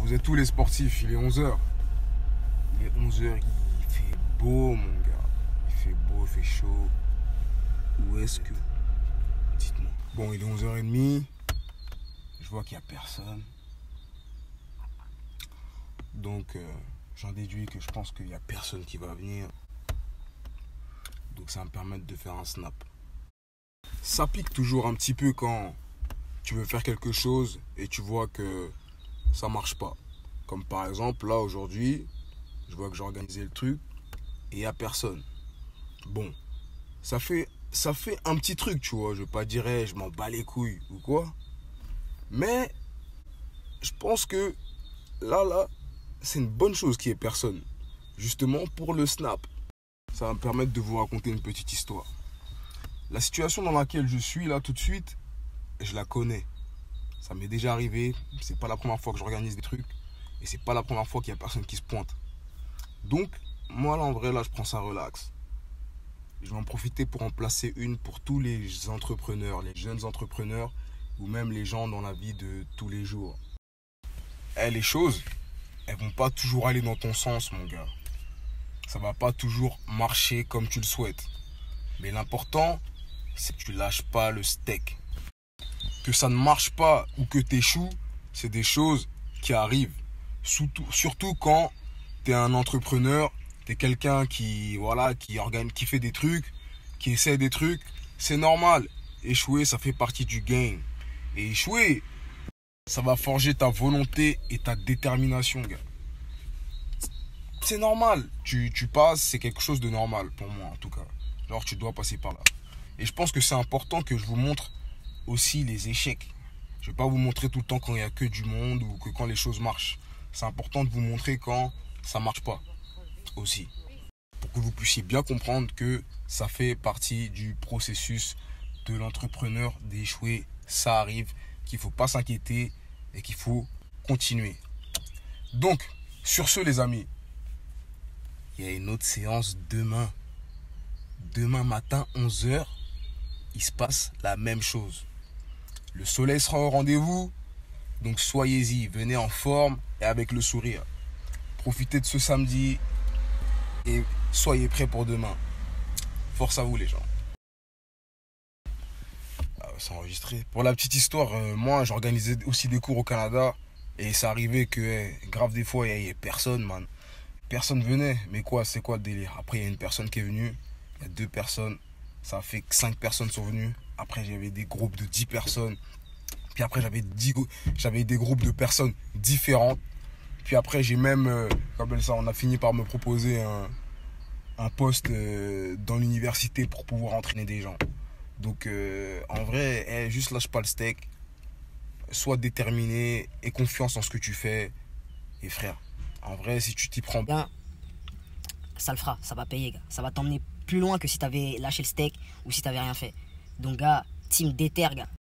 vous êtes tous les sportifs, il est 11 h. Il est 11 h, il fait beau, mon gars. Il fait beau, il fait chaud. Où est-ce que... Dites-moi. Bon, il est 11h30. Je vois qu'il n'y a personne. Donc, j'en déduis que je pense qu'il n'y a personne qui va venir. Donc, ça va me permettre de faire un snap. Ça pique toujours un petit peu quand tu veux faire quelque chose et tu vois que ça marche pas. Comme par exemple, là, aujourd'hui, je vois que j'ai organisé le truc et il n'y a personne. Bon, ça fait un petit truc, tu vois. Je ne vais pas dire, je m'en bats les couilles ou quoi. Mais, je pense que là, c'est une bonne chose qu'il n'y ait personne. Justement, pour le snap. Ça va me permettre de vous raconter une petite histoire. La situation dans laquelle je suis, là, tout de suite, je la connais. Ça m'est déjà arrivé. C'est pas la première fois que j'organise des trucs. Et c'est pas la première fois qu'il y a personne qui se pointe. Donc, moi, là, en vrai, là, je prends ça relax. Je vais en profiter pour en placer une pour tous les entrepreneurs, les jeunes entrepreneurs, ou même les gens dans la vie de tous les jours. Les choses, elles vont pas toujours aller dans ton sens, mon gars. Ça va pas toujours marcher comme tu le souhaites. Mais l'important, c'est que tu lâches pas le steak. Que ça ne marche pas ou que tu échoues, c'est des choses qui arrivent. Surtout quand tu es un entrepreneur, tu es quelqu'un qui fait des trucs, qui essaie des trucs. C'est normal. Échouer, ça fait partie du game. Et échouer, ça va forger ta volonté et ta détermination, gars. C'est normal. Tu passes, c'est quelque chose de normal pour moi, en tout cas. Genre, tu dois passer par là. Et je pense que c'est important que je vous montre aussi les échecs. Je ne vais pas vous montrer tout le temps quand il n'y a que du monde ou que quand les choses marchent. C'est important de vous montrer quand ça ne marche pas aussi. Pour que vous puissiez bien comprendre que ça fait partie du processus de l'entrepreneur d'échouer. Ça arrive, qu'il ne faut pas s'inquiéter et qu'il faut continuer. Donc, sur ce les amis, il y a une autre séance demain. Demain matin, 11 h, il se passe la même chose. Le soleil sera au rendez-vous, donc soyez-y, venez en forme et avec le sourire. Profitez de ce samedi et soyez prêts pour demain. Force à vous les gens. C'est enregistré. Pour la petite histoire, moi j'organisais aussi des cours au Canada et ça arrivait que grave des fois il n'y a personne, man. Personne venait, mais quoi, c'est quoi le délire? Après il y a une personne qui est venue, il y a 2 personnes, ça a fait que 5 personnes sont venues. Après j'avais des groupes de 10 personnes. Puis après j'avais des groupes de personnes différentes. Puis après j'ai même, on a fini par me proposer un poste dans l'université pour pouvoir entraîner des gens. Donc en vrai, juste lâche pas le steak. Sois déterminé et confiance en ce que tu fais. Et frère, en vrai, si tu t'y prends bien, ça le fera, ça va payer, gars. Ça va t'emmener plus loin que si t'avais lâché le steak ou si t'avais rien fait. Donc, gars, team déter, gars.